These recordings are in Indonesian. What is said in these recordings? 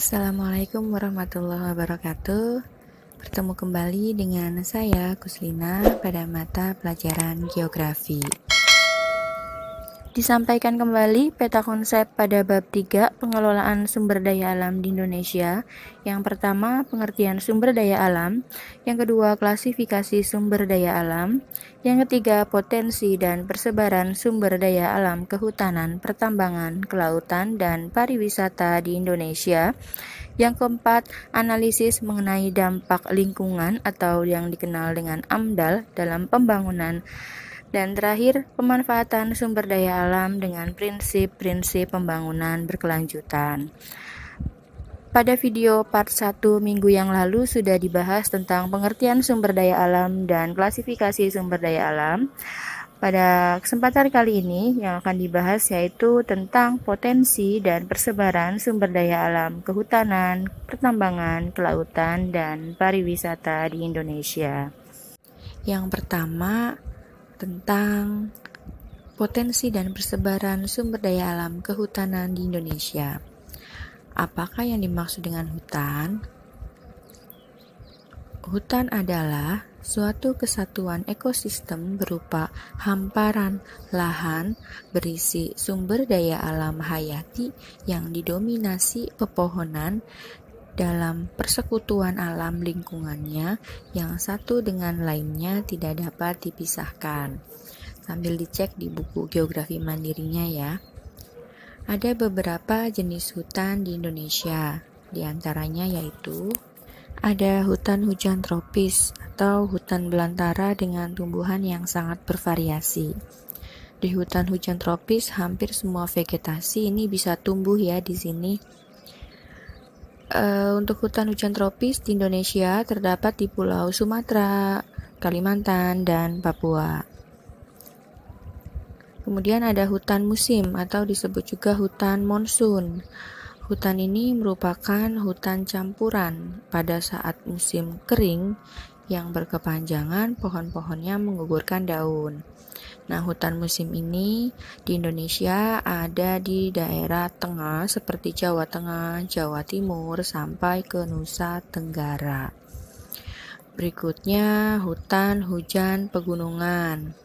Assalamualaikum warahmatullahi wabarakatuh. Bertemu kembali dengan saya Kuslina pada mata pelajaran geografi. Disampaikan kembali peta konsep pada bab 3 pengelolaan sumber daya alam di Indonesia. Yang pertama, pengertian sumber daya alam. Yang kedua, klasifikasi sumber daya alam. Yang ketiga, potensi dan persebaran sumber daya alam kehutanan, pertambangan, kelautan, dan pariwisata di Indonesia. Yang keempat, analisis mengenai dampak lingkungan atau yang dikenal dengan AMDAL dalam pembangunan. Dan terakhir, pemanfaatan sumber daya alam dengan prinsip-prinsip pembangunan berkelanjutan. Pada video part 1 minggu yang lalu sudah dibahas tentang pengertian sumber daya alam dan klasifikasi sumber daya alam. Pada kesempatan kali ini yang akan dibahas yaitu tentang potensi dan persebaran sumber daya alam kehutanan, pertambangan, kelautan, dan pariwisata di Indonesia. Yang pertama, tentang potensi dan persebaran sumber daya alam kehutanan di Indonesia. Apakah yang dimaksud dengan hutan? Hutan adalah suatu kesatuan ekosistem berupa hamparan lahan berisi sumber daya alam hayati yang didominasi pepohonan dalam persekutuan alam lingkungannya yang satu dengan lainnya tidak dapat dipisahkan. Sambil dicek di buku geografi mandirinya ya. Ada beberapa jenis hutan di Indonesia, di antaranya yaitu ada hutan hujan tropis atau hutan belantara dengan tumbuhan yang sangat bervariasi. Di hutan hujan tropis hampir semua vegetasi ini bisa tumbuh ya di sini. Untuk hutan hujan tropis di Indonesia terdapat di Pulau Sumatera, Kalimantan, dan Papua. Kemudian ada hutan musim atau disebut juga hutan monsun. Hutan ini merupakan hutan campuran pada saat musim kering yang berkepanjangan pohon-pohonnya menggugurkan daun. Nah, hutan musim ini di Indonesia ada di daerah tengah seperti Jawa Tengah, Jawa Timur, sampai ke Nusa Tenggara. Berikutnya, hutan hujan pegunungan,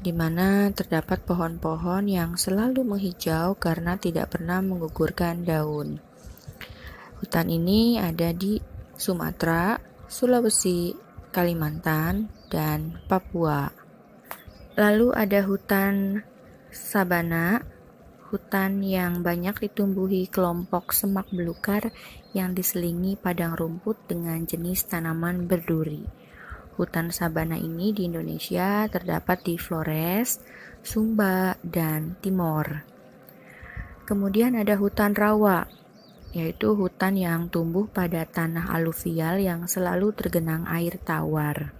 di mana terdapat pohon-pohon yang selalu menghijau karena tidak pernah menggugurkan daun. Hutan ini ada di Sumatera, Sulawesi, Kalimantan, dan Papua. Lalu ada hutan sabana, hutan yang banyak ditumbuhi kelompok semak belukar yang diselingi padang rumput dengan jenis tanaman berduri. Hutan sabana ini di Indonesia terdapat di Flores, Sumba, dan Timor. Kemudian ada hutan rawa, yaitu hutan yang tumbuh pada tanah aluvial yang selalu tergenang air tawar.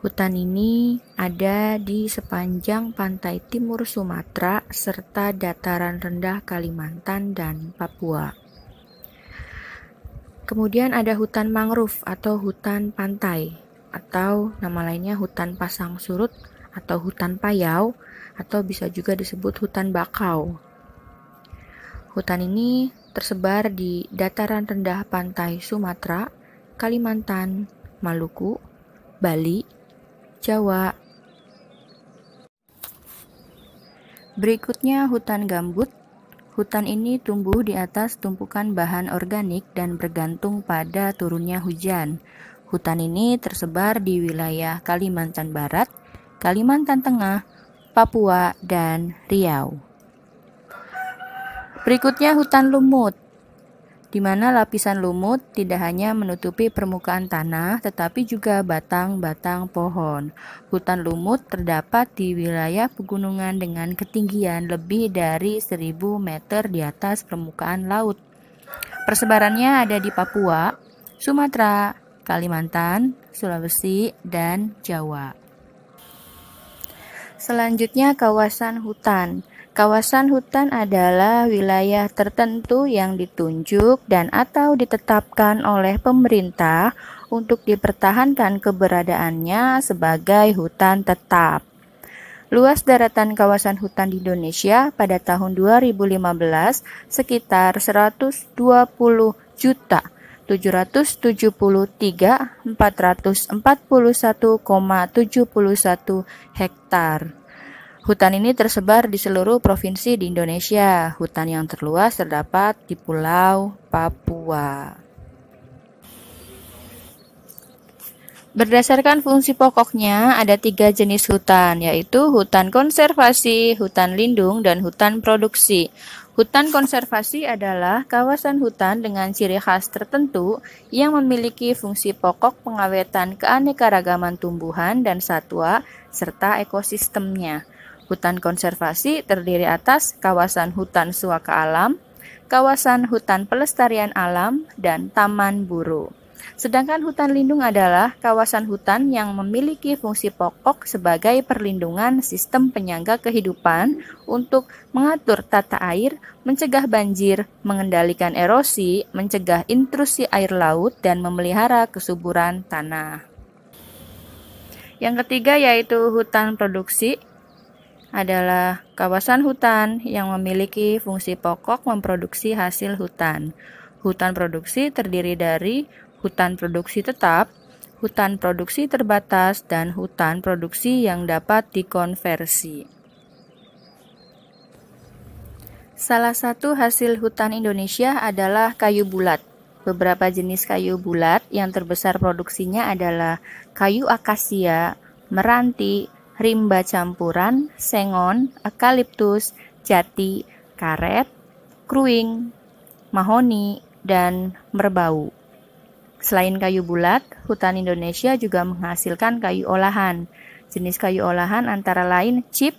Hutan ini ada di sepanjang pantai timur Sumatera serta dataran rendah Kalimantan dan Papua. Kemudian ada hutan mangrove atau hutan pantai, atau nama lainnya hutan pasang surut atau hutan payau, atau bisa juga disebut hutan bakau. Hutan ini tersebar di dataran rendah pantai Sumatera, Kalimantan, Maluku, Bali, Jawa. Berikutnya hutan gambut. Hutan ini tumbuh di atas tumpukan bahan organik dan bergantung pada turunnya hujan. Hutan ini tersebar di wilayah Kalimantan Barat, Kalimantan Tengah, Papua, dan Riau. Berikutnya hutan lumut, di mana lapisan lumut tidak hanya menutupi permukaan tanah, tetapi juga batang-batang pohon. Hutan lumut terdapat di wilayah pegunungan dengan ketinggian lebih dari 1000 meter di atas permukaan laut. Persebarannya ada di Papua, Sumatera, Kalimantan, Sulawesi, dan Jawa. Selanjutnya kawasan hutan. Kawasan hutan adalah wilayah tertentu yang ditunjuk dan atau ditetapkan oleh pemerintah untuk dipertahankan keberadaannya sebagai hutan tetap. Luas daratan kawasan hutan di Indonesia pada tahun 2015 sekitar 120.773.441,71 hektar. Hutan ini tersebar di seluruh provinsi di Indonesia. Hutan yang terluas terdapat di Pulau Papua. Berdasarkan fungsi pokoknya, ada 3 jenis hutan, yaitu hutan konservasi, hutan lindung, dan hutan produksi. Hutan konservasi adalah kawasan hutan dengan ciri khas tertentu yang memiliki fungsi pokok pengawetan keanekaragaman tumbuhan dan satwa serta ekosistemnya. Hutan konservasi terdiri atas kawasan hutan suaka alam, kawasan hutan pelestarian alam, dan taman buru. Sedangkan hutan lindung adalah kawasan hutan yang memiliki fungsi pokok sebagai perlindungan sistem penyangga kehidupan untuk mengatur tata air, mencegah banjir, mengendalikan erosi, mencegah intrusi air laut, dan memelihara kesuburan tanah. Yang ketiga yaitu hutan produksi adalah kawasan hutan yang memiliki fungsi pokok memproduksi hasil hutan. Hutan produksi terdiri dari hutan produksi tetap, hutan produksi terbatas, dan hutan produksi yang dapat dikonversi. Salah satu hasil hutan Indonesia adalah kayu bulat. Beberapa jenis kayu bulat yang terbesar produksinya adalah kayu akasia, meranti, rimba campuran, sengon, eukaliptus, jati, karet, kruing, mahoni, dan merbau. Selain kayu bulat, hutan Indonesia juga menghasilkan kayu olahan. Jenis kayu olahan antara lain chip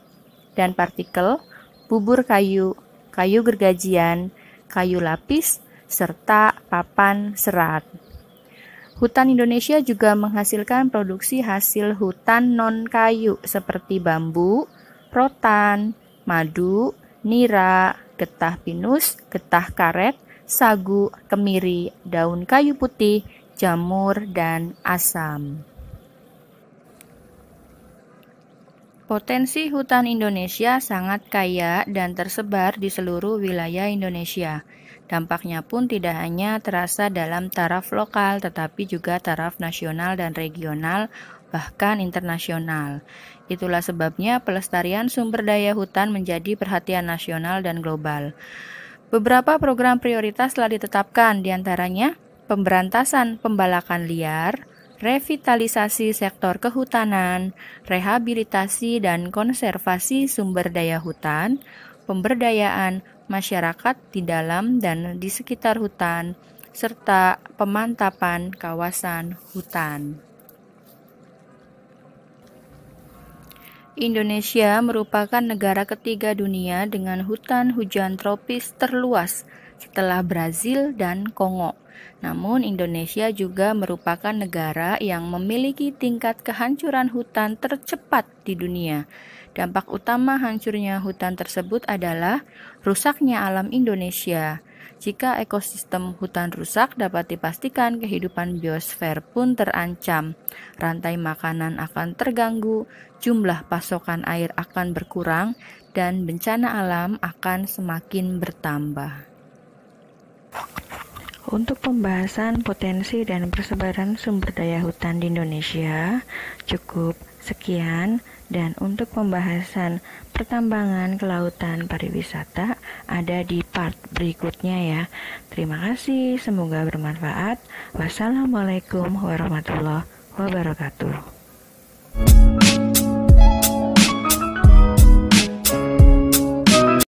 dan partikel, bubur kayu, kayu gergajian, kayu lapis, serta papan serat. Hutan Indonesia juga menghasilkan produksi hasil hutan non-kayu seperti bambu, rotan, madu, nira, getah pinus, getah karet, sagu, kemiri, daun kayu putih, jamur, dan asam. Potensi hutan Indonesia sangat kaya dan tersebar di seluruh wilayah Indonesia. Dampaknya pun tidak hanya terasa dalam taraf lokal, tetapi juga taraf nasional dan regional, bahkan internasional. Itulah sebabnya pelestarian sumber daya hutan menjadi perhatian nasional dan global. Beberapa program prioritas telah ditetapkan, diantaranya pemberantasan pembalakan liar, revitalisasi sektor kehutanan, rehabilitasi dan konservasi sumber daya hutan, pemberdayaan masyarakat di dalam dan di sekitar hutan, serta pemantapan kawasan hutan. Indonesia merupakan negara ketiga dunia dengan hutan hujan tropis terluas setelah Brazil dan Kongo. Namun Indonesia juga merupakan negara yang memiliki tingkat kehancuran hutan tercepat di dunia. Dampak utama hancurnya hutan tersebut adalah rusaknya alam Indonesia. Jika ekosistem hutan rusak, dapat dipastikan kehidupan biosfer pun terancam. Rantai makanan akan terganggu, jumlah pasokan air akan berkurang, dan bencana alam akan semakin bertambah. Untuk pembahasan potensi dan persebaran sumber daya hutan di Indonesia, cukup sekian. Dan untuk pembahasan pertambangan, kelautan, pariwisata ada di part berikutnya ya. Terima kasih, semoga bermanfaat. Wassalamualaikum warahmatullahi wabarakatuh.